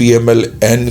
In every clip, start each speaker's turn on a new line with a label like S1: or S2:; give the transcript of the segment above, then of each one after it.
S1: PMLN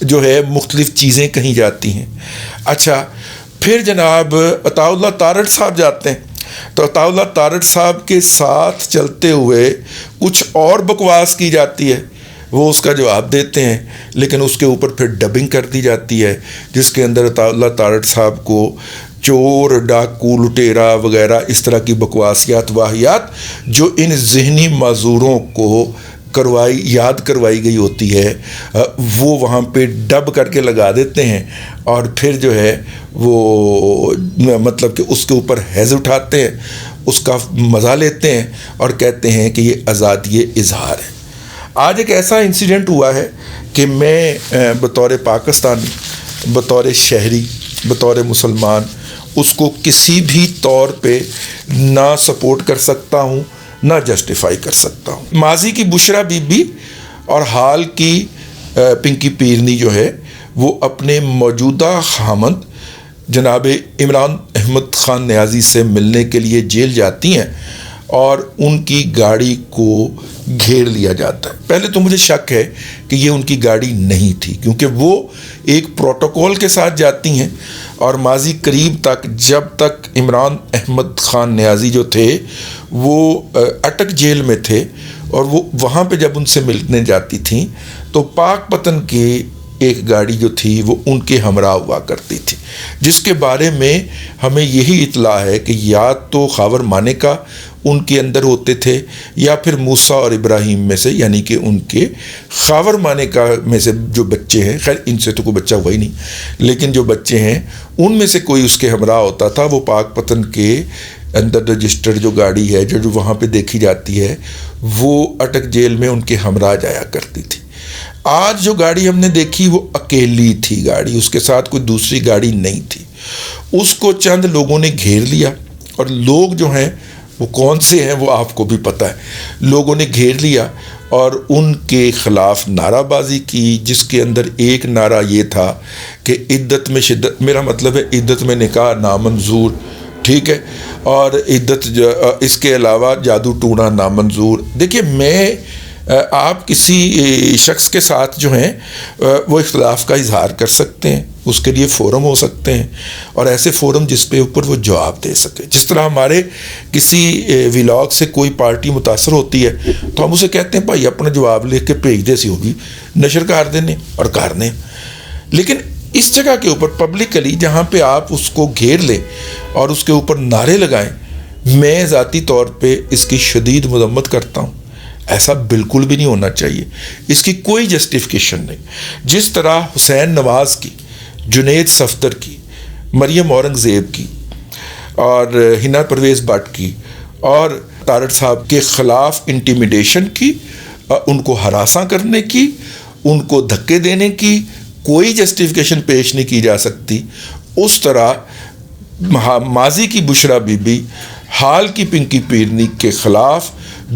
S1: جو ہے مختلف چیزیں کہیں جاتی ہیں. اچھا پھر جناب عطا اللہ تارڑ صاحب جاتے ہیں تو عطا اللہ تارڑ صاحب کے ساتھ چلتے ہوئے کچھ اور بکواس کی جاتی ہے. وہ اس کا جواب دیتے ہیں لیکن اس کے اوپر پھر ڈبنگ کر دی جاتی ہے جس کے اندر عطا اللہ تارڑ صاحب کو چور ڈاکو لٹیرا وغیرہ اس طرح کی بکواسیات واہیات جو ان ذہنی معذوروں کو یاد کروائی گئی ہوتی ہے وہ وہاں پہ ڈب کر کے لگا دیتے ہیں اور پھر جو ہے وہ مطلب کہ اس کے اوپر حیض اٹھاتے ہیں, اس کا مزہ لیتے ہیں اور کہتے ہیں کہ یہ آزادی اظہار ہے. آج ایک ایسا انسیڈنٹ ہوا ہے کہ میں بطور پاکستانی, بطور شہری, بطور مسلمان اس کو کسی بھی طور پہ نہ سپورٹ کر سکتا ہوں نہ جسٹیفائی کر سکتا ہوں. ماضی کی بشرا بی بی اور حال کی پنکی پیرنی جو ہے وہ اپنے موجودہ خامند جناب عمران احمد خان نیازی سے ملنے کے لیے جیل جاتی ہیں اور ان کی گاڑی کو گھیر لیا جاتا ہے. پہلے تو مجھے شک ہے کہ یہ ان کی گاڑی نہیں تھی کیونکہ وہ ایک پروٹوکول کے ساتھ جاتی ہیں اور ماضی قریب تک جب تک عمران احمد خان نیازی جو تھے وہ اٹک جیل میں تھے اور وہ وہاں پہ جب ان سے ملنے جاتی تھیں تو پاک پتن کی ایک گاڑی جو تھی وہ ان کے ہمراہ ہوا کرتی تھی جس کے بارے میں ہمیں یہی اطلاع ہے کہ یا تو خاور مانے کا ان کے اندر ہوتے تھے یا پھر موسیٰ اور ابراہیم میں سے, یعنی کہ ان کے خاور مانے کا میں سے جو بچے ہیں, خیر ان سے تو کوئی بچہ ہوا ہی نہیں, لیکن جو بچے ہیں ان میں سے کوئی اس کے ہمراہ ہوتا تھا. وہ پاک پتن کے اندر رجسٹرڈ جو گاڑی ہے جو وہاں پہ دیکھی جاتی ہے وہ اٹک جیل میں ان کے ہمراہ جایا کرتی تھی. آج جو گاڑی ہم نے دیکھی وہ اکیلی تھی گاڑی, اس کے ساتھ کوئی دوسری گاڑی نہیں تھی. اس کو چند لوگوں نے گھیر لیا اور لوگ جو ہیں وہ کون سے ہیں وہ آپ کو بھی پتہ ہے. لوگوں نے گھیر لیا اور ان کے خلاف نعرہ بازی کی جس کے اندر ایک نعرہ یہ تھا کہ عدت میں شدت, میرا مطلب ہے عدت میں نکاح نامنظور, ٹھیک ہے, اور عدت اس کے علاوہ جادو ٹونا نامنظور. دیکھیے میں آپ کسی شخص کے ساتھ جو ہیں وہ اختلاف کا اظہار کر سکتے ہیں, اس کے لیے فورم ہو سکتے ہیں اور ایسے فورم جس پہ اوپر وہ جواب دے سکے. جس طرح ہمارے کسی ولاگ سے کوئی پارٹی متاثر ہوتی ہے تو ہم اسے کہتے ہیں بھائی اپنا جواب لکھ کے بھیج دے سی ہوگی, نشر کر دینے اور کرنے. لیکن اس جگہ کے اوپر پبلکلی جہاں پہ آپ اس کو گھیر لیں اور اس کے اوپر نعرے لگائیں, میں ذاتی طور پہ اس کی شدید مذمت کرتا ہوں. ایسا بالکل بھی نہیں ہونا چاہیے, اس کی کوئی جسٹیفیکیشن نہیں. جس طرح حسین نواز کی, جنید صفدر کی, مریم اورنگزیب کی اور ہنا پرویز بٹ کی اور تارڑ صاحب کے خلاف انٹیمیڈیشن کی, ان کو ہراساں کرنے کی, ان کو دھکے دینے کی کوئی جسٹیفیکیشن پیش نہیں کی جا سکتی, اس طرح ماضی کی بشرا بی بی, حال کی پنکی پیرنی کے خلاف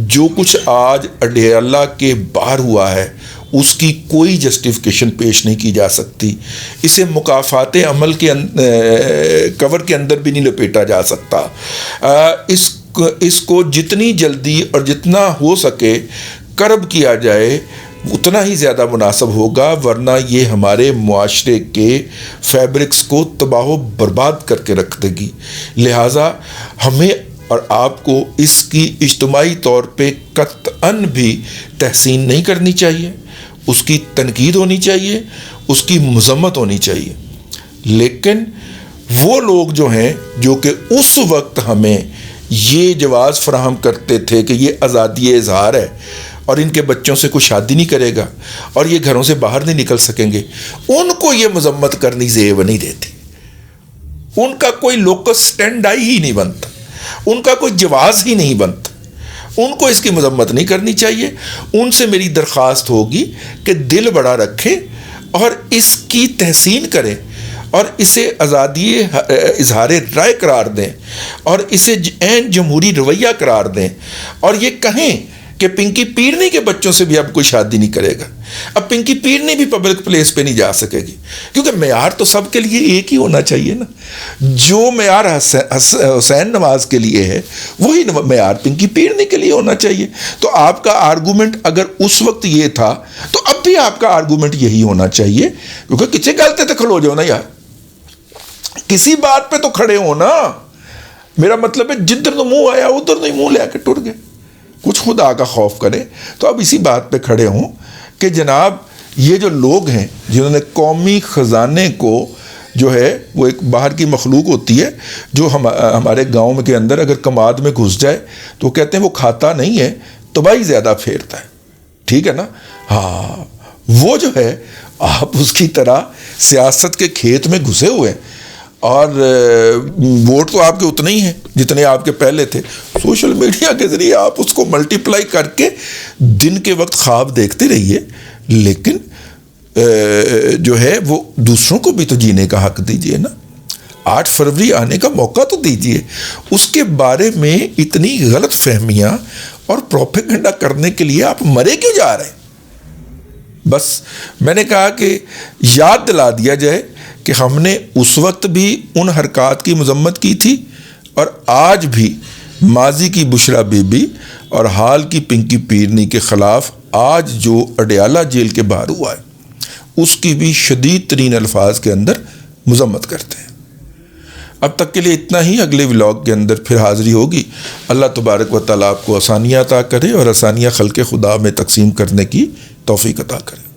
S1: جو کچھ آج اڈیالہ کے باہر ہوا ہے اس کی کوئی جسٹیفیکیشن پیش نہیں کی جا سکتی. اسے مکافات عمل کے کور کے اندر بھی نہیں لپیٹا جا سکتا. اس کو جتنی جلدی اور جتنا ہو سکے کرب کیا جائے اتنا ہی زیادہ مناسب ہوگا, ورنہ یہ ہمارے معاشرے کے فیبرکس کو تباہ و برباد کر کے رکھ دے گی. لہٰذا ہمیں اور آپ کو اس کی اجتماعی طور پہ قطعاً بھی تحسین نہیں کرنی چاہیے, اس کی تنقید ہونی چاہیے, اس کی مذمت ہونی چاہیے. لیکن وہ لوگ جو ہیں جو کہ اس وقت ہمیں یہ جواز فراہم کرتے تھے کہ یہ آزادی اظہار ہے اور ان کے بچوں سے کوئی شادی نہیں کرے گا اور یہ گھروں سے باہر نہیں نکل سکیں گے, ان کو یہ مذمت کرنی زیب نہیں دیتی. ان کا کوئی لوکس سٹینڈ آئی ہی نہیں بنتا, ان کا کوئی جواز ہی نہیں بنتا. ان کو اس کی مذمت نہیں کرنی چاہیے. ان سے میری درخواست ہوگی کہ دل بڑا رکھیں اور اس کی تحسین کریں اور اسے آزادی اظہار رائے قرار دیں اور اسے عین جمہوری رویہ قرار دیں اور یہ کہیں کہ پنکی پیرنی کے بچوں سے بھی اب کوئی شادی نہیں کرے گا. اب پنکی پیرنی بھی پبلک پلیس پہ نہیں جا سکے گی، کیونکہ معیار تو سب کے لیے ایک ہی ہونا چاہیے نا. جو معیار حسین نواز کے لیے ہے وہی معیار پنکی پیرنی کے لیے ہونا چاہیے. تو آپ کا آرگومنٹ اگر اس وقت یہ تھا تو اب بھی آپ کا آرگومنٹ یہی ہونا چاہیے، کیونکہ کچھ غلطی تو کھلو جاؤ نا یار، کسی بات پہ تو کھڑے ہو نا. میرا مطلب ہے جدھر تو منہ آیا ادھر نہیں منہ لے کے ٹر گئے. کچھ خدا کا خوف کرے تو اب اسی بات پہ کھڑے ہوں کہ جناب یہ جو لوگ ہیں جنہوں نے قومی خزانے کو جو ہے وہ ایک باہر کی مخلوق ہوتی ہے جو ہمارے گاؤں کے اندر اگر کماد میں گھس جائے تو وہ کہتے ہیں وہ کھاتا نہیں ہے تباہی زیادہ پھیرتا ہے. ٹھیک ہے نا. ہاں وہ جو ہے آپ اس کی طرح سیاست کے کھیت میں گھسے ہوئے ہیں اور ووٹ تو آپ کے اتنے ہی ہیں جتنے آپ کے پہلے تھے. سوشل میڈیا کے ذریعے آپ اس کو ملٹیپلائی کر کے دن کے وقت خواب دیکھتے رہیے، لیکن جو ہے وہ دوسروں کو بھی تو جینے کا حق دیجیے نا. 8 فروری آنے کا موقع تو دیجیے. اس کے بارے میں اتنی غلط فہمیاں اور پروپیگنڈا کرنے کے لیے آپ مرے کیوں جا رہے ہیں؟ بس میں نے کہا کہ یاد دلا دیا جائے کہ ہم نے اس وقت بھی ان حرکات کی مذمت کی تھی اور آج بھی ماضی کی بشرا بی بی اور حال کی پنکی پیرنی کے خلاف آج جو اڈیالہ جیل کے باہر ہوا ہے اس کی بھی شدید ترین الفاظ کے اندر مذمت کرتے ہیں. اب تک کے لیے اتنا ہی. اگلے ولاگ کے اندر پھر حاضری ہوگی. اللہ تبارک و تعالیٰ آپ کو آسانیاں عطا کرے اور آسانیاں خلق خدا میں تقسیم کرنے کی توفیق عطا کرے.